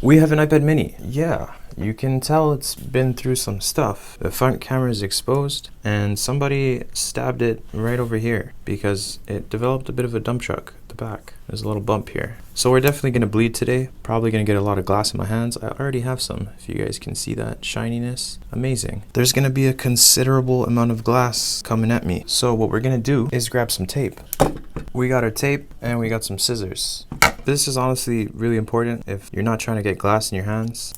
We have an iPad mini. Yeah, you can tell it's been through some stuff. The front camera is exposed and somebody stabbed it right over here because it developed a bit of a dump truck at the back. There's a little bump here. So we're definitely gonna bleed today. Probably gonna get a lot of glass in my hands. I already have some, if you guys can see that shininess. Amazing. There's gonna be a considerable amount of glass coming at me. So what we're gonna do is grab some tape. We got our tape and we got some scissors. This is honestly really important if you're not trying to get glass in your hands.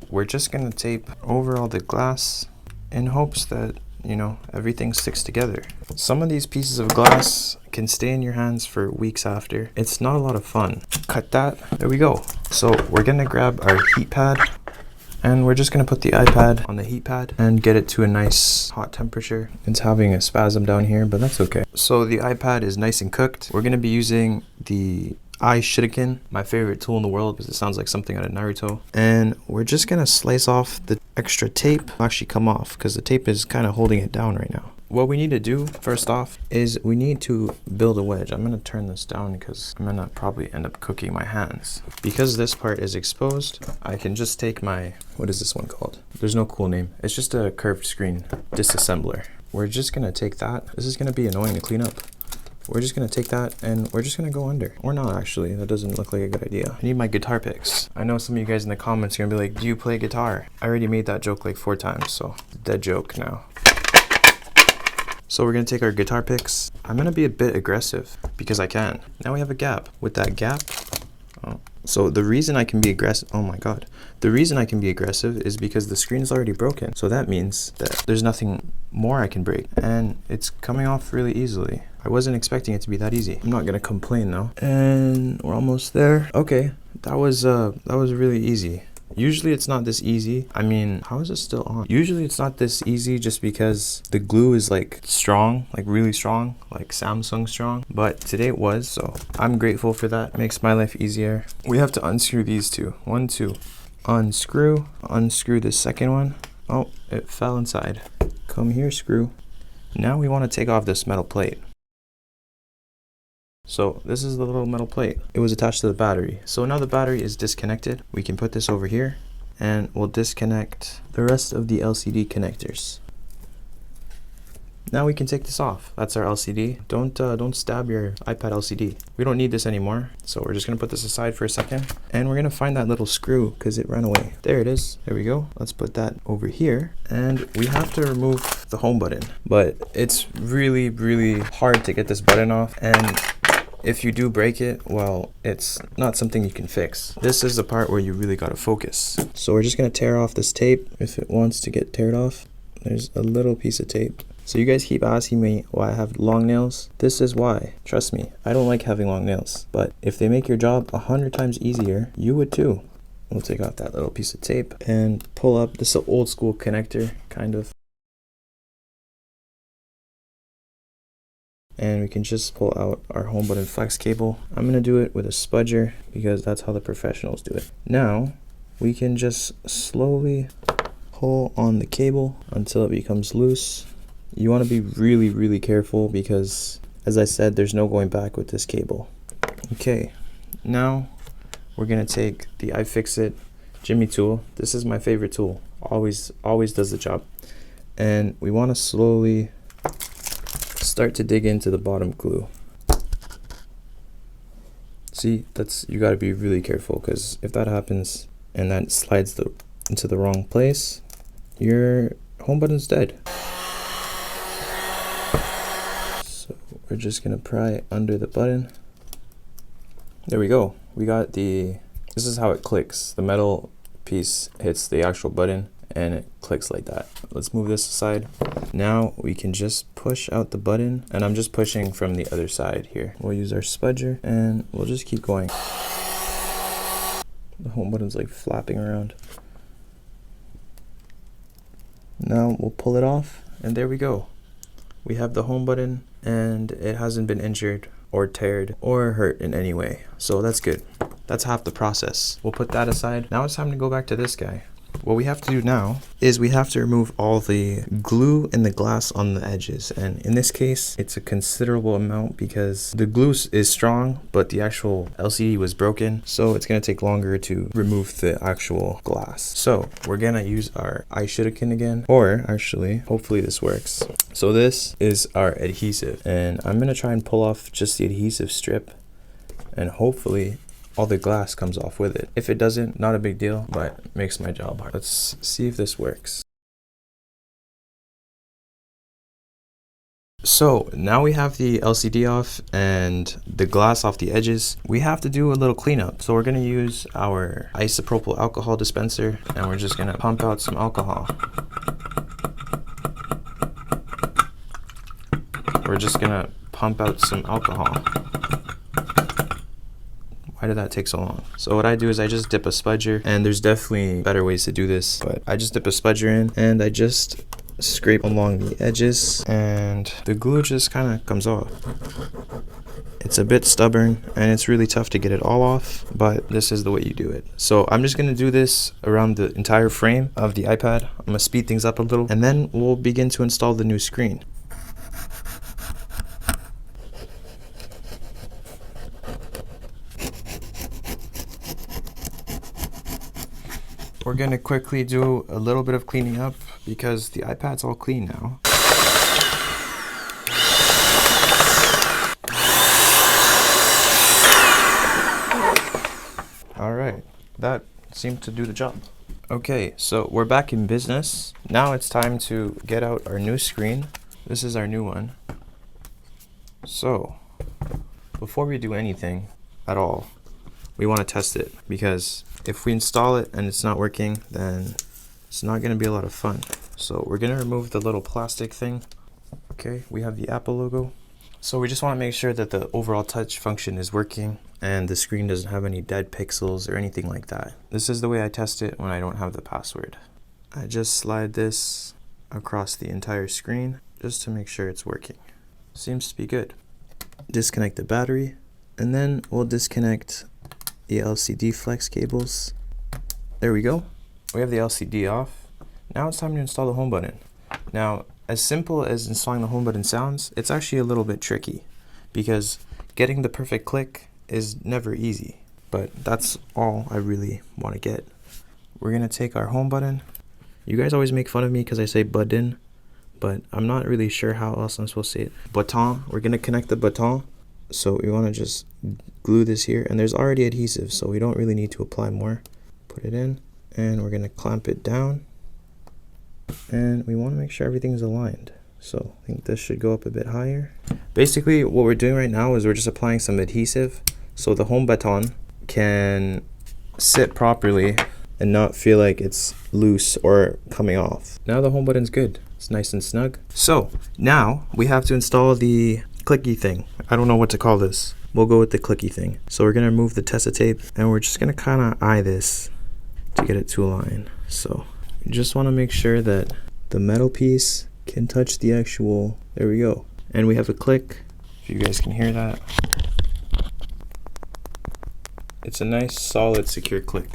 We're just gonna tape over all the glass in hopes that, you know, everything sticks together. Some of these pieces of glass can stay in your hands for weeks after. It's not a lot of fun. Cut that, there we go. So we're gonna grab our heat pad and we're just gonna put the iPad on the heat pad and get it to a nice hot temperature. It's having a spasm down here, but that's okay. So the iPad is nice and cooked. We're gonna be using the shuriken, my favorite tool in the world because it sounds like something out of Naruto. And we're just gonna slice off the extra tape. It'll actually come off because the tape is kind of holding it down right now. What we need to do first off is we need to build a wedge. I'm gonna turn this down because I'm gonna probably end up cooking my hands. Because this part is exposed, I can just take my, what is this one called? There's no cool name. It's just a curved screen disassembler. We're just gonna take that. This is gonna be annoying to clean up. We're just gonna take that and we're just gonna go under. Or not actually, that doesn't look like a good idea. I need my guitar picks. I know some of you guys in the comments are gonna be like, do you play guitar? I already made that joke like 4 times, so dead joke now. So we're gonna take our guitar picks. I'm gonna be a bit aggressive because I can. Now we have a gap. With that gap, so the reason I can be aggressive, oh my God. The reason I can be aggressive is because the screen is already broken. So that means that there's nothing more I can break and it's coming off really easily. I wasn't expecting it to be that easy. I'm not gonna complain though. And we're almost there. Okay, that was really easy. Usually it's not this easy. I mean, how is it still on? Usually it's not this easy just because the glue is like strong, like really strong, like Samsung strong. But today it was, so I'm grateful for that. It makes my life easier. We have to unscrew these two. 1, 2. Unscrew. Unscrew the second one. Oh, it fell inside. Come here, screw. Now we want to take off this metal plate. So this is the little metal plate. It was attached to the battery. So now the battery is disconnected. We can put this over here and we'll disconnect the rest of the LCD connectors. Now we can take this off. That's our LCD. Don't stab your iPad LCD. We don't need this anymore. So we're just gonna put this aside for a second and we're gonna find that little screw because it ran away. There it is. There we go. Let's put that over here and we have to remove the home button. But it's really, really hard to get this button off, and if you do break it, well, it's not something you can fix. This is the part where you really gotta focus. So we're just gonna tear off this tape if it wants to get teared off. There's a little piece of tape. So you guys keep asking me why I have long nails. This is why. Trust me, I don't like having long nails. But if they make your job 100 times easier, you would too. We'll take off that little piece of tape and pull up. This is an old school connector, kind of. And we can just pull out our home button flex cable. I'm gonna do it with a spudger because that's how the professionals do it. Now we can just slowly pull on the cable until it becomes loose. You want to be really, really careful because, as I said, there's no going back with this cable. Okay, now we're gonna take the iFixit Jimmy tool. This is my favorite tool. Always does the job. And we want to slowly start to dig into the bottom glue. See, you got to be really careful because if that happens and that slides into the wrong place, your home button's dead. So we're just gonna pry under the button. There we go. We got this is how it clicks. The metal piece hits the actual button and it clicks like that. Let's move this aside. Now we can just push out the button, and I'm just pushing from the other side here. We'll use our spudger and we'll just keep going. The home button's like flapping around. Now we'll pull it off and there we go. We have the home button and it hasn't been injured or teared or hurt in any way. So that's good. That's half the process. We'll put that aside. Now it's time to go back to this guy. what we have to do now is we have to remove all the glue and the glass on the edges. And in this case, it's a considerable amount because the glue is strong, but the actual LCD was broken. So it's going to take longer to remove the actual glass. So we're going to use our eye shuriken again, or actually, hopefully this works. So this is our adhesive, and I'm going to try and pull off just the adhesive strip, and hopefully all the glass comes off with it. If it doesn't, not a big deal, but makes my job hard. Let's see if this works. So now we have the LCD off and the glass off the edges. We have to do a little cleanup. So we're gonna use our isopropyl alcohol dispenser, and we're just gonna pump out some alcohol. We're just gonna pump out some alcohol. Why did that take so long? So what I do is I just dip a spudger, and there's definitely better ways to do this, but I just dip a spudger in and I just scrape along the edges, and the glue just kind of comes off. It's a bit stubborn and it's really tough to get it all off, but this is the way you do it. So I'm just gonna do this around the entire frame of the iPad. I'm gonna speed things up a little, and then we'll begin to install the new screen. We're gonna quickly do a little bit of cleaning up because the iPad's all clean now. All right, that seemed to do the job. Okay, so we're back in business. Now it's time to get out our new screen. This is our new one. So, before we do anything at all, we want to test it, because if we install it and it's not working, then it's not going to be a lot of fun. So we're going to remove the little plastic thing. Okay, we have the Apple logo. So we just want to make sure that the overall touch function is working and the screen doesn't have any dead pixels or anything like that. This is the way I test it when I don't have the password. I just slide this across the entire screen just to make sure it's working. Seems to be good. Disconnect the battery, and then we'll disconnect the LCD flex cables. There we go. We have the LCD off. Now it's time to install the home button. Now, as simple as installing the home button sounds, it's actually a little bit tricky because getting the perfect click is never easy, but that's all I really want to get. We're gonna take our home button. You guys always make fun of me because I say button, but I'm not really sure how else I'm supposed to say it. Button. We're gonna connect the button. So we want to just glue this here, and there's already adhesive, so we don't really need to apply more. Put it in, and we're going to clamp it down, and we want to make sure everything's aligned. So I think this should go up a bit higher. Basically what we're doing right now is we're just applying some adhesive so the home button can sit properly and not feel like it's loose or coming off. Now the home button's good. It's nice and snug. So now we have to install the clicky thing. I don't know what to call this. We'll go with the clicky thing. So we're gonna remove the tessa tape, and we're just gonna kind of eye this to get it to align. So you just want to make sure that the metal piece can touch the actual, there we go. And we have a click, if you guys can hear that. It's a nice, solid, secure click.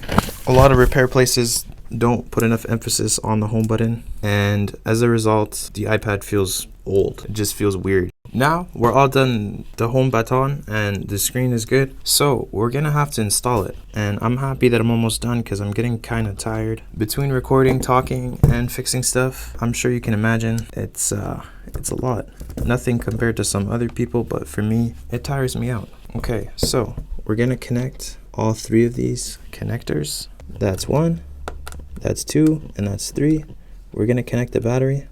A lot of repair places don't put enough emphasis on the home button, and as a result, the iPad feels old. It just feels weird. Now we're all done the home button and the screen is good, so we're gonna have to install it, and I'm happy that I'm almost done because I'm getting kind of tired between recording, talking, and fixing stuff. I'm sure you can imagine it's a lot. Nothing compared to some other people, but for me it tires me out. Okay, so we're gonna connect all three of these connectors. That's 1, that's 2, and that's 3. We're gonna connect the battery,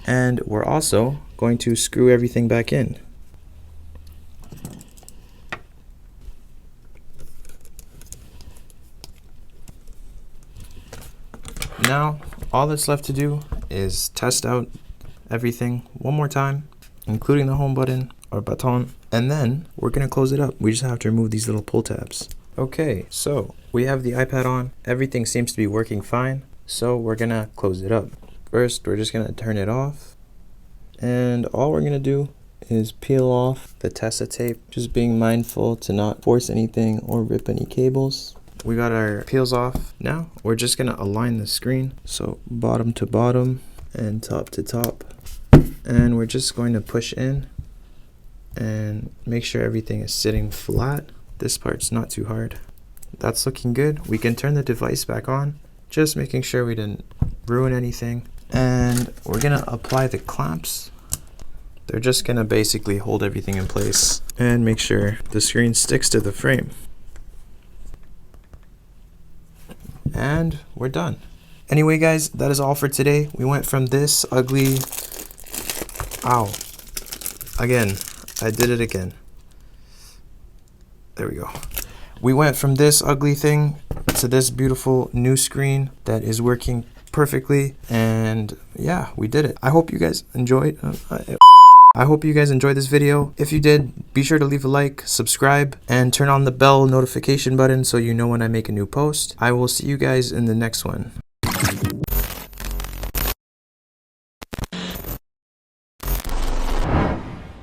and we're also going to screw everything back in. Now all that's left to do is test out everything one more time, including the home button or button, and then we're gonna close it up. We just have to remove these little pull tabs. Okay, so we have the iPad on. Everything seems to be working fine, so we're gonna close it up. First, we're just gonna turn it off, and all we're gonna do is peel off the tessa tape, just being mindful to not force anything or rip any cables. we got our peels off. Now we're just gonna align the screen. So bottom to bottom and top to top. And we're just going to push in and make sure everything is sitting flat. This part's not too hard. That's looking good. We can turn the device back on, just making sure we didn't ruin anything. And we're gonna apply the clamps. They're just gonna basically hold everything in place and make sure the screen sticks to the frame. And we're done. Anyway guys, that is all for today. We went from this ugly, ow, again, I did it again. There we go. We went from this ugly thing to this beautiful new screen that is working perfectly, and yeah, we did it. I hope you guys enjoyed. I hope you guys enjoyed this video. If you did, be sure to leave a like, subscribe, and turn on the bell notification button so you know when I make a new post. I will see you guys in the next one.